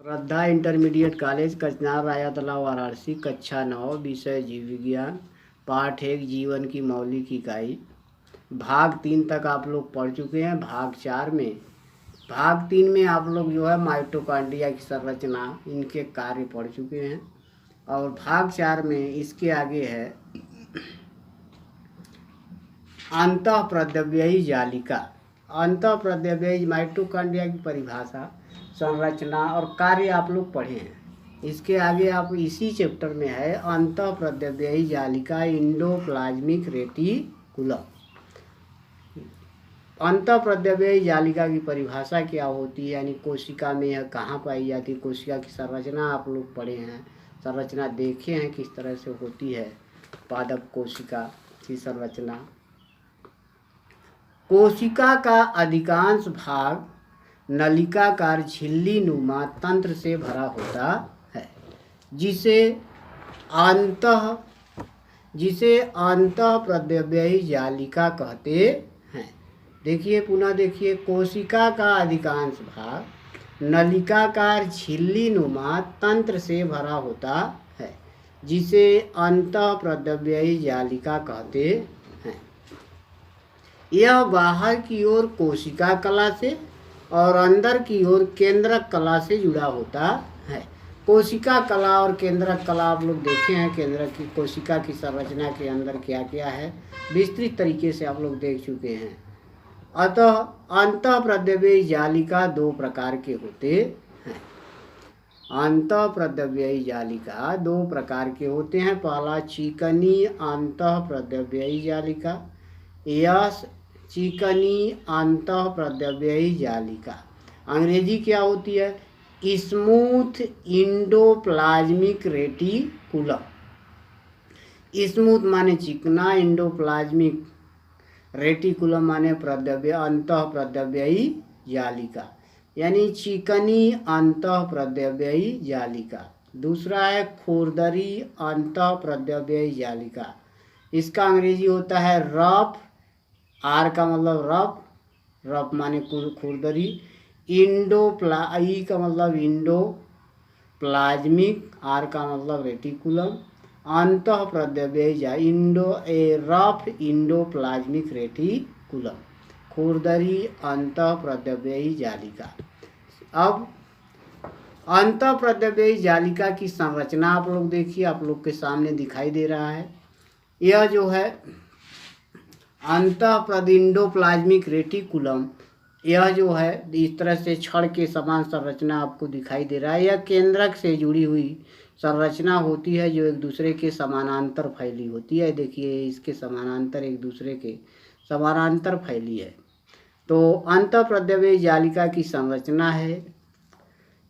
श्रद्धा intermediate college कचनार रायातला वाराणसी कक्षा 9 विषय जीव विज्ञान पाठ 1 जीवन की मौलिक इकाई। भाग 3 तक आप लोग पढ़ चुके हैं। भाग 3 में आप लोग जो है माइटोकॉन्ड्रिया की संरचना इनके कार्य पढ़ चुके हैं और भाग 4 में इसके आगे है अंतःप्रद्रव्ययी जालिका। अंतःप्रद्रव्ययी माइटोकॉन्ड्रिया की परिभाषा, संरचना और कार्य आप लोग पढ़े हैं। इसके आगे आप इसी चैप्टर में है अंतःप्रद्रव्ययी जालिका एंडोप्लाज्मिक रेटिकुलम। अंतःप्रद्रव्ययी जालिका की परिभाषा क्या होती है, यानी कोशिका में यह कहाँ पाई जाती है। कोशिका की संरचना आप लोग पढ़े हैं, संरचना देखे हैं किस तरह से होती है पादप कोशिका की संरचना। कोशिका का अधिकांश भाग नलिकाकार झिल्ली नुमा तंत्र से भरा होता है, जिसे अंतःप्रद्रव्ययी जालिका कहते हैं। देखिए, पुनः देखिए, कोशिका का अधिकांश भाग नलिकाकार झिल्ली नुमा तंत्र से भरा होता है, जिसे अंतःप्रद्रव्ययी जालिका कहते हैं। यह बाहर की ओर कोशिका कला से और अंदर की ओर केंद्रक कला से जुड़ा होता है। कोशिका कला और केंद्रक कला आप लोग देखे हैं। केंद्रक की कोशिका की संरचना के अंदर क्या क्या है विस्तृत तरीके से आप लोग देख चुके हैं। अतः अंतःप्रद्रव्ययी जालिका 2 प्रकार के होते हैं। अंतःप्रद्रव्ययी जालिका 2 प्रकार के होते हैं। पहला चिकनी अंतःप्रद्रव्ययी जालिका, यह चिकनी अंतःप्रद्रव्ययी जालिका अंग्रेजी क्या होती है, स्मूथ इंडोप्लाज्मिक रेटिकुलम। स्मूथ माने चिकना, इंडोप्लाज्मिक रेटिकुलम माने अंतःप्रद्रव्ययी जालिका, यानी चिकनी अंतःप्रद्रव्ययी जालिका। दूसरा है खुरदरी अंतःप्रद्रव्ययी जालिका। इसका अंग्रेजी होता है रफ, आर का मतलब रफ माने खुरदरी, ई का मतलब इंडो प्लाज्मिक, आर का मतलब रेटिकुलम, अंतःप्रद्रव्ययी रफ इंडोप्लाज्मिक रेटिकुलम, खुरदरी अंतःप्रद्रव्ययी जालिका। अब अंतःप्रद्रव्ययी जालिका की संरचना आप लोग देखिए, आप लोग के सामने दिखाई दे रहा है। यह जो है इंडोप्लाज्मिक रेटिकुलम, यह जो है इस तरह से छड़ के समान संरचना आपको दिखाई दे रहा है। यह केंद्रक से जुड़ी हुई संरचना होती है जो एक दूसरे के समानांतर फैली होती है। देखिए, इसके समानांतर एक दूसरे के समानांतर फैली है। तो अंतःप्रद्रव्ययी जालिका की संरचना है।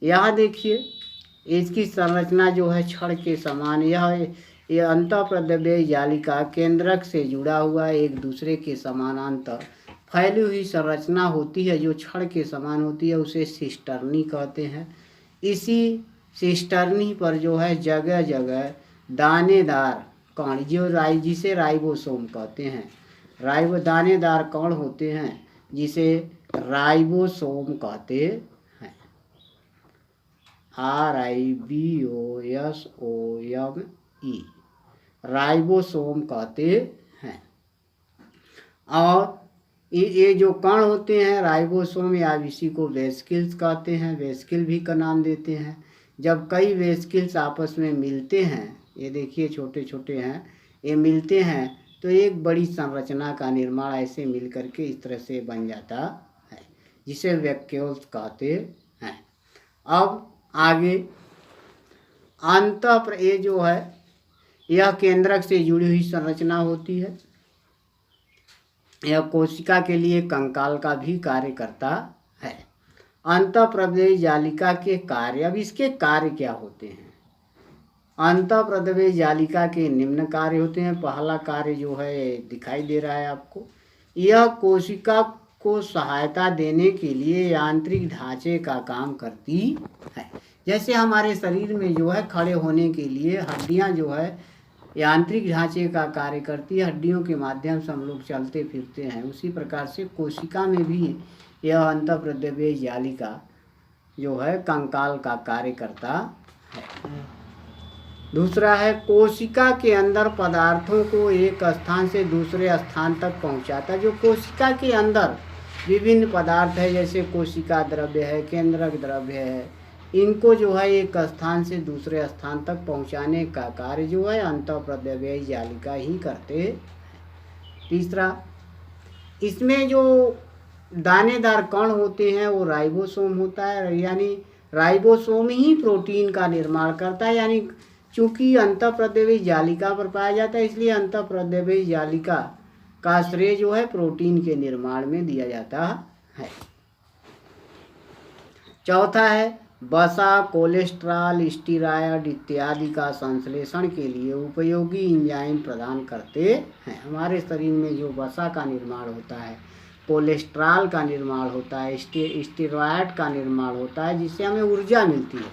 यहाँ देखिए, इसकी संरचना जो है छड़ के समान, यह अंतःप्रद्रव्ययी जालिका केंद्रक से जुड़ा हुआ एक दूसरे के समानांतर फैली हुई संरचना होती है जो छड़ के समान होती है। उसे सिस्टर्नी कहते हैं। इसी सिस्टर्नी पर जो है जगह जगह दानेदार कण, जिसे राइबोसोम कहते हैं, दानेदार कण होते हैं जिसे राइबोसोम कहते हैं। RIBOSOME, राइबोसोम कहते हैं। और ये जो कण होते हैं राइबोसोम, या इसी को वेसिकल्स कहते हैं, वेसिकल भी का नाम देते हैं। जब कई वेसिकल्स आपस में मिलते हैं, ये देखिए छोटे छोटे हैं, ये मिलते हैं तो एक बड़ी संरचना का निर्माण ऐसे मिल करके इस तरह से बन जाता है, जिसे वैक्यूल्स कहते हैं। अब आगे ये जो है यह केंद्रक से जुड़ी हुई संरचना होती है। यह कोशिका के लिए कंकाल का भी कार्य करता है। अंतःप्रद्रव्ययी जालिका के कार्य, अब इसके कार्य क्या होते हैं। अंतःप्रद्रव्ययी जालिका के निम्न कार्य होते हैं। पहला कार्य जो है दिखाई दे रहा है आपको, यह कोशिका को सहायता देने के लिए यांत्रिक ढांचे का काम करती है। जैसे हमारे शरीर में जो है खड़े होने के लिए हड्डियां जो है यांत्रिक ढांचे का कार्य करती है, हड्डियों के माध्यम से हम लोग चलते फिरते हैं। उसी प्रकार से कोशिका में भी यह अंतःप्रद्रव्ययी जालिका जो है कंकाल का कार्य करता है। दूसरा है कोशिका के अंदर पदार्थों को एक स्थान से दूसरे स्थान तक पहुंचाता। जो कोशिका के अंदर विभिन्न पदार्थ है, जैसे कोशिका द्रव्य है, केंद्रक द्रव्य है, इनको जो है एक स्थान से दूसरे स्थान तक पहुंचाने का कार्य जो है अंतःप्रद्रव्ययी जालिका ही करते हैं। तीसरा, इसमें जो दानेदार कण होते हैं वो राइबोसोम होता है, यानी राइबोसोम ही प्रोटीन का निर्माण करता है। यानी चूंकि अंतःप्रद्रव्ययी जालिका पर पाया जाता है, इसलिए अंतःप्रद्रव्ययी जालिका का श्रेय जो है प्रोटीन के निर्माण में दिया जाता है। चौथा है वसा, कोलेस्ट्रॉल, स्टीरॉयड इत्यादि का संश्लेषण के लिए उपयोगी एंजाइम प्रदान करते हैं। हमारे शरीर में जो वसा का निर्माण होता है, कोलेस्ट्रॉल का निर्माण होता है, स्टीरॉयड का निर्माण होता है, जिससे हमें ऊर्जा मिलती है,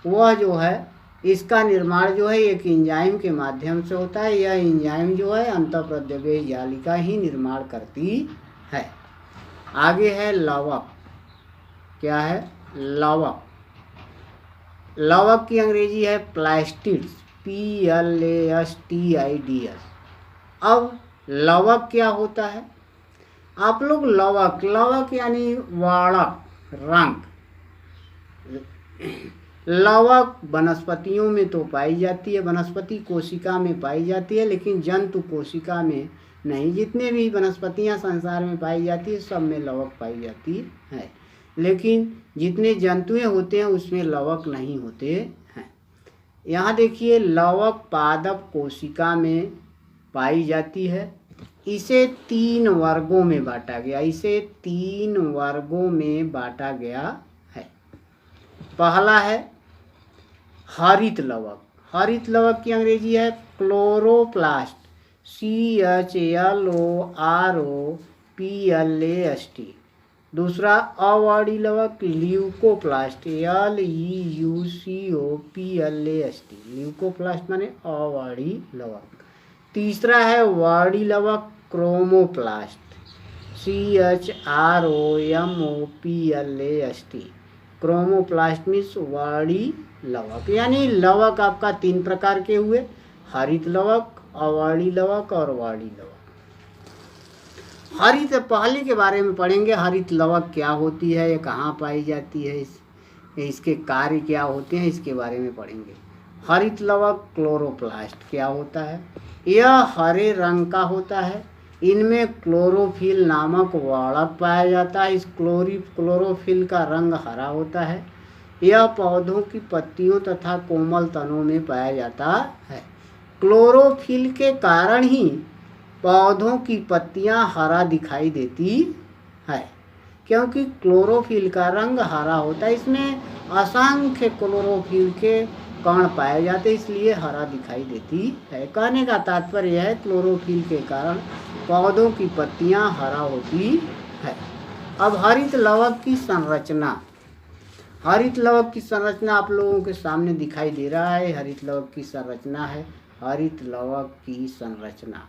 वह जो है इसका निर्माण जो है एक एंजाइम के माध्यम से होता है। यह एंजाइम जो है अंतःप्रद्रव्ययी जालिका ही निर्माण करती है। आगे है लवक। क्या है? लवक। लवक की अंग्रेजी है प्लास्टिड्स, PLASTIDS। अब लवक क्या होता है? आप लोग लवक, लवक यानी वाड़क, रंग। लवक वनस्पतियों में तो पाई जाती है, वनस्पति कोशिका में पाई जाती है, लेकिन जंतु कोशिका में नहीं। जितने भी वनस्पतियां संसार में पाई जाती है सब में लवक पाई जाती है, लेकिन जितने जंतुएं होते हैं उसमें लवक नहीं होते हैं। यहाँ देखिए, लवक पादप कोशिका में पाई जाती है। इसे 3 वर्गों में बांटा गया, इसे 3 वर्गों में बांटा गया है। पहला है हरित लवक। हरित लवक की अंग्रेजी है क्लोरोप्लास्ट, CHLOROPLAST। दूसरा अवार्डी लवक ल्यूकोप्लास्ट, LEUCOPLAST। ल्यूकोप्लास्ट माने अवार्डी लवक। तीसरा है Vardy लवक chromoplast, CHROMOPLAST। Chromoplast means Vardy लवक। यानी लवक आपका 3 प्रकार के हुए, हरित लवक, अवार्डी लवक और वार्डी लवक। हरित पहले के बारे में पढ़ेंगे, हरित लवक क्या होती है, ये कहाँ पाई जाती है, इसके कार्य क्या होते हैं, इसके बारे में पढ़ेंगे। हरित लवक क्लोरोप्लास्ट क्या होता है? यह हरे रंग का होता है। इनमें क्लोरोफिल नामक वाड़क पाया जाता है। इस क्लोरोफिल का रंग हरा होता है। यह पौधों की पत्तियों तथा कोमल तनों में पाया जाता है। क्लोरोफिल के कारण ही पौधों की पत्तियां हरा दिखाई देती है, क्योंकि क्लोरोफिल का रंग हरा होता है। इसमें असंख्य क्लोरोफिल के कण पाए जाते, इसलिए हरा दिखाई देती है। कहने का तात्पर्य यह है, क्लोरोफिल के कारण पौधों की पत्तियां हरा होती है। अब हरित लवक की संरचना। हरित लवक की संरचना आप लोगों के सामने दिखाई दे रहा है। हरित लवक की संरचना है, हरित लवक की संरचना।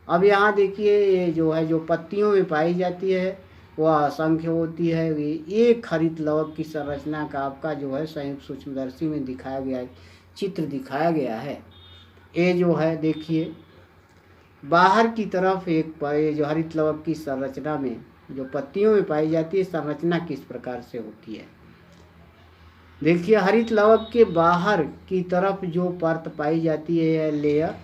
अब यहाँ देखिए, ये जो है जो पत्तियों में पाई जाती है वह असंख्य होती है। एक हरित लवक की संरचना का आपका जो है संयुक्त सूक्ष्मदर्शी में दिखाया गया है, चित्र दिखाया गया है। ये जो है देखिए, बाहर की तरफ एक ये जो हरित लवक की संरचना में जो पत्तियों में पाई जाती है, संरचना किस प्रकार से होती है देखिए। हरित लवक के बाहर की तरफ जो परत पाई जाती है, लेयर,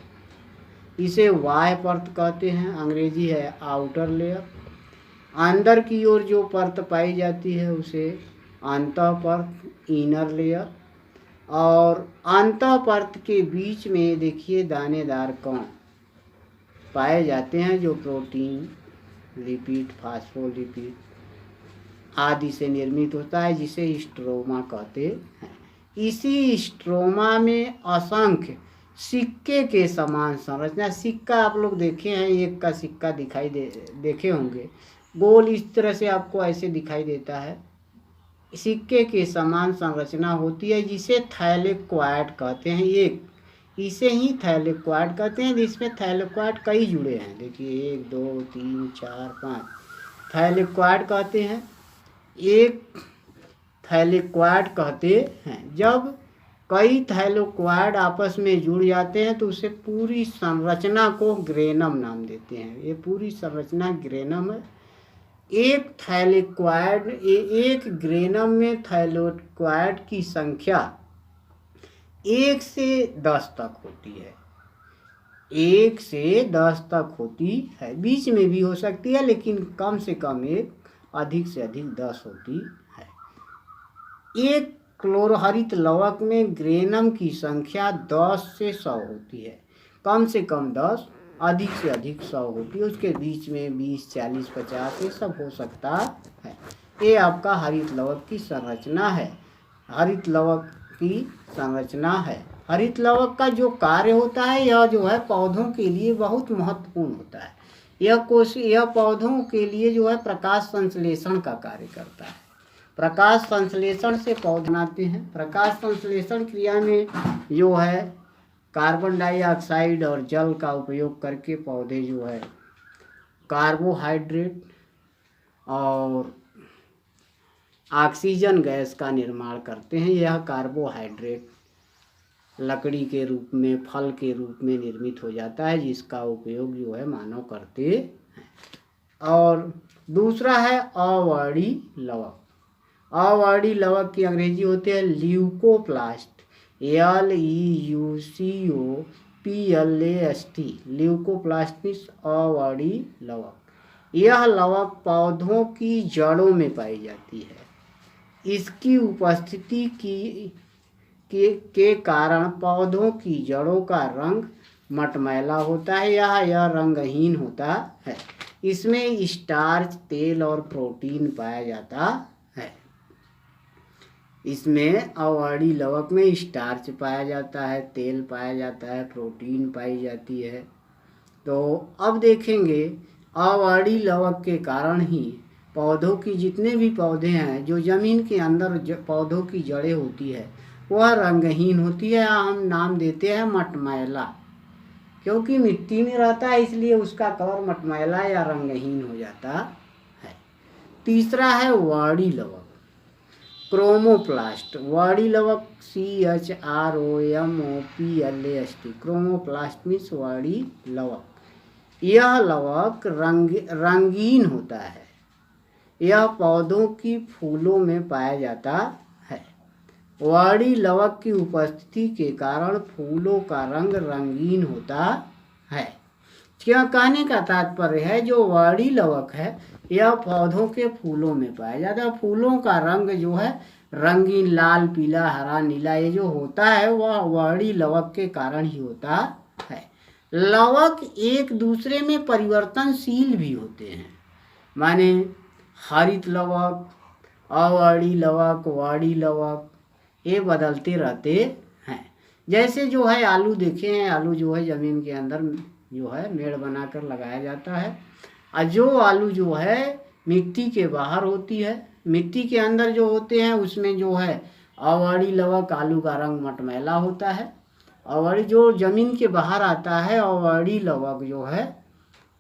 इसे बाह्य परत कहते हैं, अंग्रेजी है आउटर लेयर। अंदर की ओर जो परत पाई जाती है उसे अंतः परत, इनर लेयर। और अंतः परत के बीच में देखिए दानेदार कण पाए जाते हैं, जो प्रोटीन, लिपिड, फास्फोलिपिड आदि से निर्मित होता है, जिसे स्ट्रोमा कहते हैं। इसी स्ट्रोमा में असंख्य सिक्के के समान संरचना। सिक्का आप लोग देखे हैं, एक का सिक्का दिखाई देखे होंगे, गोल इस तरह से आपको ऐसे दिखाई देता है। सिक्के के समान संरचना होती है, जिसे थैलेक्वाइड कहते हैं। एक इसे ही थैलेक्वाइड कहते हैं, जिसमें थैलेक्वाइड कई जुड़े हैं। देखिए 1 2 3 4 5 थैलेक्वाइड कहते हैं। एक थैलेक्वाड कहते हैं। जब कई थैलेक्वाड आपस में जुड़ जाते हैं तो उसे पूरी संरचना को ग्रेनम नाम देते हैं। ये पूरी संरचना ग्रेनम है। एक ग्रेनम में थैलेक्वाड की संख्या 1 से 10 तक होती है। 1 से 10 तक होती है, बीच में भी हो सकती है, लेकिन कम से कम एक, अधिक से अधिक 10 होती है। एक क्लोरोहरित लवक में ग्रेनम की संख्या 10 से 100 होती है। कम से कम 10, अधिक से अधिक 100 होती है। उसके बीच में 20, 40, 50 ये सब हो सकता है। ये आपका हरित लवक की संरचना है। हरित लवक की संरचना है। हरित लवक का जो कार्य होता है, यह जो है पौधों के लिए बहुत महत्वपूर्ण होता है। यह पौधों के लिए जो है प्रकाश संश्लेषण का कार्य करता है। प्रकाश संश्लेषण से पौधे बनाते हैं। प्रकाश संश्लेषण क्रिया में जो है कार्बन डाइऑक्साइड और जल का उपयोग करके पौधे जो है कार्बोहाइड्रेट और ऑक्सीजन गैस का निर्माण करते हैं। यह कार्बोहाइड्रेट लकड़ी के रूप में, फल के रूप में निर्मित हो जाता है, जिसका उपयोग जो है मानव करते हैं। और दूसरा है अवर्णी लवक। अवर्णी लवक की अंग्रेजी होती है ल्यूकोप्लास्ट, LEUCOPLAST, ल्यूकोप्लास्ट मीन्स अवर्णी लवक। यह लवक पौधों की जड़ों में पाई जाती है। इसकी उपस्थिति के कारण पौधों की जड़ों का रंग मटमैला होता है या यह रंगहीन होता है। इसमें स्टार्च, तेल और प्रोटीन पाया जाता है। इसमें अवर्णी लवक में स्टार्च पाया जाता है, तेल पाया जाता है, प्रोटीन पाई जाती है। तो अब देखेंगे अवर्णी लवक के कारण ही पौधों की, जितने भी पौधे हैं, जो ज़मीन के अंदर पौधों की जड़ें होती है, वह रंगहीन होती है। हम नाम देते हैं मटमैला, क्योंकि मिट्टी में रहता है इसलिए उसका कलर मटमैला या रंगहीन हो जाता है। तीसरा है वर्णी लवक, क्रोमोप्लास्ट। वर्णी लवक CHROMOPLAST, क्रोमोप्लास्ट मीन्स वर्णी लवक। यह लवक रंगीन होता है। यह पौधों की फूलों में पाया जाता है। वर्णी लवक की उपस्थिति के कारण फूलों का रंग रंगीन होता है। क्या कहने का तात्पर्य है, जो वर्णी लवक है यह पौधों के फूलों में पाया जाता है। फूलों का रंग जो है रंगीन, लाल, पीला, हरा, नीला, ये जो होता है वह वर्णी लवक के कारण ही होता है। लवक एक दूसरे में परिवर्तनशील भी होते हैं, माने हरित लवक, अवर्णी लवक, वर्णी लवक, ये बदलते रहते हैं। जैसे जो है आलू देखे हैं, आलू जो है ज़मीन के अंदर जो है मेड़ बनाकर लगाया जाता है, और जो आलू जो है मिट्टी के बाहर होती है, मिट्टी के अंदर जो होते हैं उसमें जो है अवर्णी लवक, आलू का रंग मटमैला होता है। और जो ज़मीन के बाहर आता है अवर्णी लवक जो है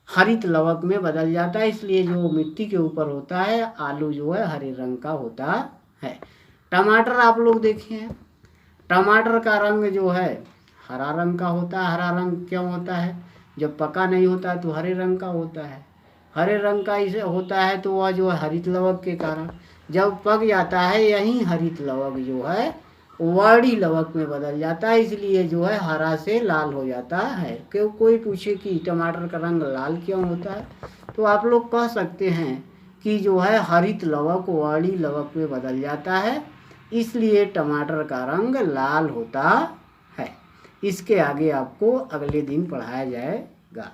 हरित लवक में बदल जाता है। इसलिए जो मिट्टी के ऊपर होता है आलू जो है हरे रंग का होता है। टमाटर आप लोग देखे हैं, टमाटर का रंग जो है हरा रंग का होता है। हरा रंग क्यों होता है, जब पका नहीं होता तो हरे रंग का होता है। हरे रंग का इसे होता है तो वह जो है हरित लवक के कारण, जब पक जाता है यही हरित लवक जो है वर्णी लवक में बदल जाता है। इसलिए जो है हरा से लाल हो जाता है। क्यों, कोई पूछे कि टमाटर का रंग लाल क्यों होता है, तो आप लोग कह सकते हैं कि जो है हरित लवक वर्णी लवक में बदल जाता है, इसलिए टमाटर का रंग लाल होता है। इसके आगे आपको अगले दिन पढ़ाया जाएगा।